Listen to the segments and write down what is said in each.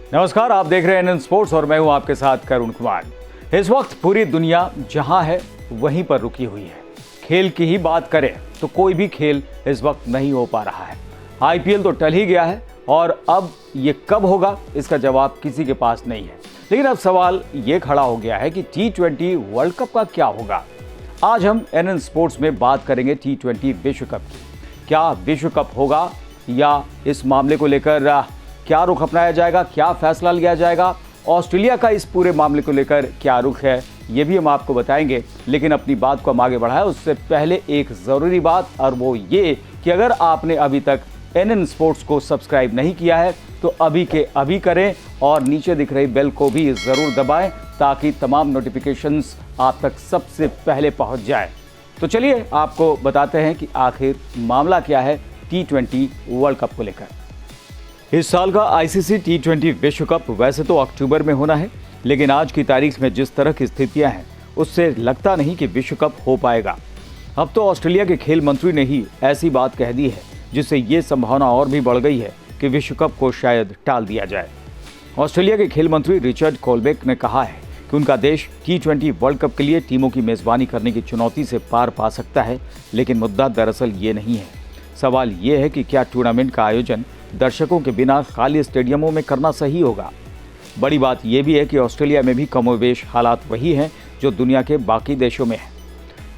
नमस्कार, आप देख रहे हैं एनएन स्पोर्ट्स और मैं हूं आपके साथ करुण कुमार। इस वक्त पूरी दुनिया जहां है वहीं पर रुकी हुई है। खेल की ही बात करें तो कोई भी खेल इस वक्त नहीं हो पा रहा है। आईपीएल तो टल ही गया है और अब ये कब होगा इसका जवाब किसी के पास नहीं है। लेकिन अब सवाल ये खड़ा हो गया है कि T20 वर्ल्ड कप का क्या होगा। आज हम एनएन स्पोर्ट्स में बात करेंगे T20 विश्व कप की। क्या विश्व कप होगा या इस मामले को लेकर क्या रुख अपनाया जाएगा, क्या फैसला लिया जाएगा, ऑस्ट्रेलिया का इस पूरे मामले को लेकर क्या रुख है, ये भी हम आपको बताएंगे। लेकिन अपनी बात को हम आगे बढ़ाएं उससे पहले एक ज़रूरी बात, और वो ये कि अगर आपने अभी तक एनएन स्पोर्ट्स को सब्सक्राइब नहीं किया है तो अभी के अभी करें और नीचे दिख रही बेल को भी ज़रूर दबाएं ताकि तमाम नोटिफिकेशंस आप तक सबसे पहले पहुंच जाए। तो चलिए आपको बताते हैं कि आखिर मामला क्या है T20 वर्ल्ड कप को लेकर। इस साल का आईसीसी T20 विश्व कप वैसे तो अक्टूबर में होना है, लेकिन आज की तारीख में जिस तरह की स्थितियां हैं उससे लगता नहीं कि विश्व कप हो पाएगा। अब तो ऑस्ट्रेलिया के खेल मंत्री ने ही ऐसी बात कह दी है जिससे ये संभावना और भी बढ़ गई है कि विश्व कप को शायद टाल दिया जाए। ऑस्ट्रेलिया के खेल मंत्री रिचर्ड कोलबेक ने कहा है कि उनका देश T20 वर्ल्ड कप के लिए टीमों की मेज़बानी करने की चुनौती से पार पा सकता है, लेकिन मुद्दा दरअसल ये नहीं है। सवाल ये है कि क्या टूर्नामेंट का आयोजन दर्शकों के बिना खाली स्टेडियमों में करना सही होगा। बड़ी बात यह भी है कि ऑस्ट्रेलिया में भी कमोबेश हालात वही हैं जो दुनिया के बाकी देशों में हैं।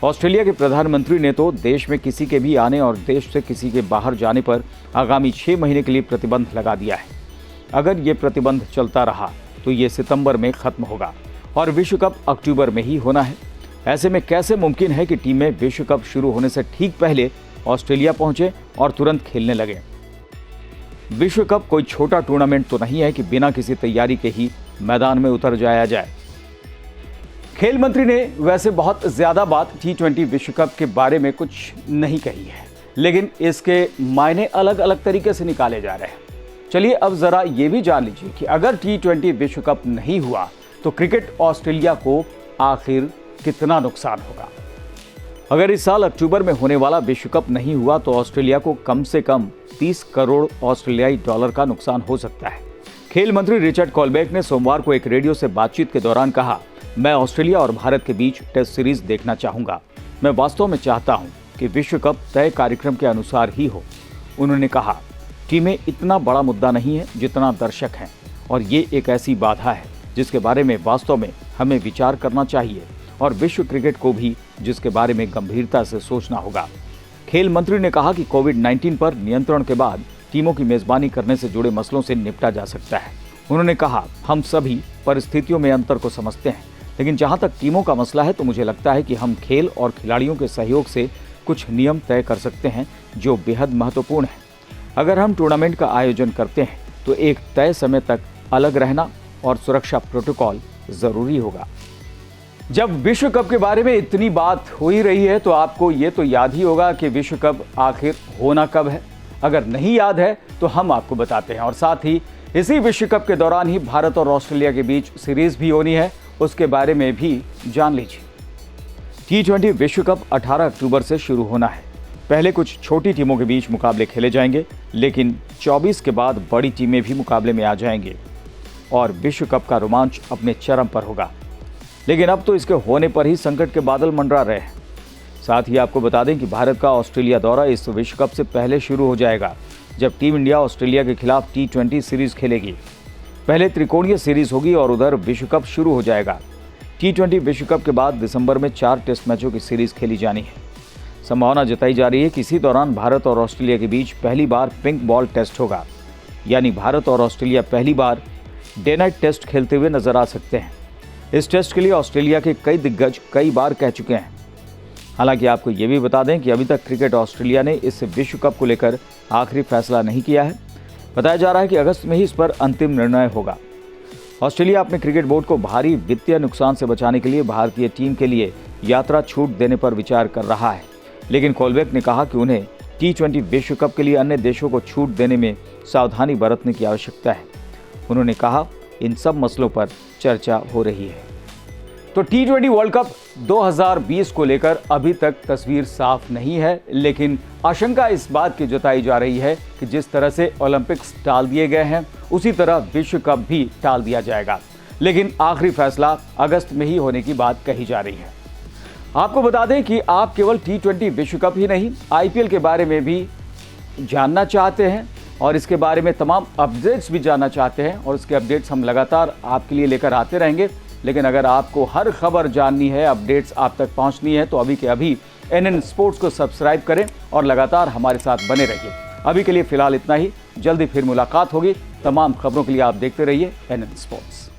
ऑस्ट्रेलिया के प्रधानमंत्री ने तो देश में किसी के भी आने और देश से किसी के बाहर जाने पर आगामी 6 महीने के लिए प्रतिबंध लगा दिया है। अगर ये प्रतिबंध चलता रहा तो ये सितंबर में ख़त्म होगा और विश्व कप अक्टूबर में ही होना है। ऐसे में कैसे मुमकिन है कि टीमें विश्व कप शुरू होने से ठीक पहले ऑस्ट्रेलिया पहुंचे और तुरंत खेलने लगे। विश्व कप कोई छोटा टूर्नामेंट तो नहीं है कि बिना किसी तैयारी के ही मैदान में उतर जाया जाए। खेल मंत्री ने वैसे बहुत ज़्यादा बात T20 विश्व कप के बारे में कुछ नहीं कही है, लेकिन इसके मायने अलग अलग तरीके से निकाले जा रहे हैं। चलिए अब ज़रा ये भी जान लीजिए कि अगर T20 विश्व कप नहीं हुआ तो क्रिकेट ऑस्ट्रेलिया को आखिर कितना नुकसान होगा। अगर इस साल अक्टूबर में होने वाला विश्व कप नहीं हुआ तो ऑस्ट्रेलिया को कम से कम 30 करोड़ ऑस्ट्रेलियाई डॉलर का नुकसान हो सकता है। खेल मंत्री रिचर्ड कोलबेक ने सोमवार को एक रेडियो से बातचीत के दौरान कहा, मैं ऑस्ट्रेलिया और भारत के बीच टेस्ट सीरीज देखना चाहूंगा। मैं वास्तव में चाहता हूं कि विश्व कप तय कार्यक्रम के अनुसार ही हो। उन्होंने कहा, टीमें इतना बड़ा मुद्दा नहीं है जितना दर्शक हैं और ये एक ऐसी बाधा है जिसके बारे में वास्तव में हमें विचार करना चाहिए और विश्व क्रिकेट को भी जिसके बारे में गंभीरता से सोचना होगा। खेल मंत्री ने कहा कि कोविड-19 पर नियंत्रण के बाद टीमों की मेज़बानी करने से जुड़े मसलों से निपटा जा सकता है। उन्होंने कहा, हम सभी परिस्थितियों में अंतर को समझते हैं, लेकिन जहां तक टीमों का मसला है तो मुझे लगता है कि हम खेल और खिलाड़ियों के सहयोग से कुछ नियम तय कर सकते हैं जो बेहद महत्वपूर्ण है। अगर हम टूर्नामेंट का आयोजन करते हैं तो एक तय समय तक अलग रहना और सुरक्षा प्रोटोकॉल ज़रूरी होगा। जब विश्व कप के बारे में इतनी बात हो ही रही है तो आपको ये तो याद ही होगा कि विश्व कप आखिर होना कब है। अगर नहीं याद है तो हम आपको बताते हैं, और साथ ही इसी विश्व कप के दौरान ही भारत और ऑस्ट्रेलिया के बीच सीरीज भी होनी है, उसके बारे में भी जान लीजिए। T20 विश्व कप 18 अक्टूबर से शुरू होना है। पहले कुछ छोटी टीमों के बीच मुकाबले खेले जाएंगे, लेकिन 24 के बाद बड़ी टीमें भी मुकाबले में आ जाएंगे और विश्व कप का रोमांच अपने चरम पर होगा। लेकिन अब तो इसके होने पर ही संकट के बादल मंडरा रहे हैं। साथ ही आपको बता दें कि भारत का ऑस्ट्रेलिया दौरा इस विश्व कप से पहले शुरू हो जाएगा, जब टीम इंडिया ऑस्ट्रेलिया के खिलाफ T20 सीरीज खेलेगी। पहले त्रिकोणीय सीरीज होगी और उधर विश्व कप शुरू हो जाएगा। T20 विश्व कप के बाद दिसंबर में 4 टेस्ट मैचों की सीरीज खेली जानी है। संभावना जताई जा रही है कि इसी दौरान भारत और ऑस्ट्रेलिया के बीच पहली बार पिंक बॉल टेस्ट होगा, यानी भारत और ऑस्ट्रेलिया पहली बार डे नाइट टेस्ट खेलते हुए नजर आ सकते हैं। इस टेस्ट के लिए ऑस्ट्रेलिया के कई दिग्गज कई बार कह चुके हैं। हालांकि आपको ये भी बता दें कि अभी तक क्रिकेट ऑस्ट्रेलिया ने इस विश्व कप को लेकर आखिरी फैसला नहीं किया है। बताया जा रहा है कि अगस्त में ही इस पर अंतिम निर्णय होगा। ऑस्ट्रेलिया अपने क्रिकेट बोर्ड को भारी वित्तीय नुकसान से बचाने के लिए भारतीय टीम के लिए यात्रा छूट देने पर विचार कर रहा है, लेकिन कोलबेक ने कहा कि उन्हें T20 विश्व कप के लिए अन्य देशों को छूट देने में सावधानी बरतने की आवश्यकता है। उन्होंने कहा, इन सब मसलों पर चर्चा हो रही है। तो T20 वर्ल्ड कप 2020 को लेकर अभी तक तस्वीर साफ नहीं है, लेकिन आशंका इस बात की जताई जा रही है कि जिस तरह से ओलंपिक्स टाल दिए गए हैं उसी तरह विश्व कप भी टाल दिया जाएगा, लेकिन आखिरी फैसला अगस्त में ही होने की बात कही जा रही है। आपको बता दें कि आप केवल T20 विश्व कप ही नहीं, IPL के बारे में भी जानना चाहते हैं और इसके बारे में तमाम अपडेट्स भी जानना चाहते हैं, और उसके अपडेट्स हम लगातार आपके लिए लेकर आते रहेंगे। लेकिन अगर आपको हर खबर जाननी है, अपडेट्स आप तक पहुंचनी है, तो अभी के अभी NN स्पोर्ट्स को सब्सक्राइब करें और लगातार हमारे साथ बने रहिए। अभी के लिए फिलहाल इतना ही, जल्दी फिर मुलाकात होगी। तमाम खबरों के लिए आप देखते रहिए NN स्पोर्ट्स।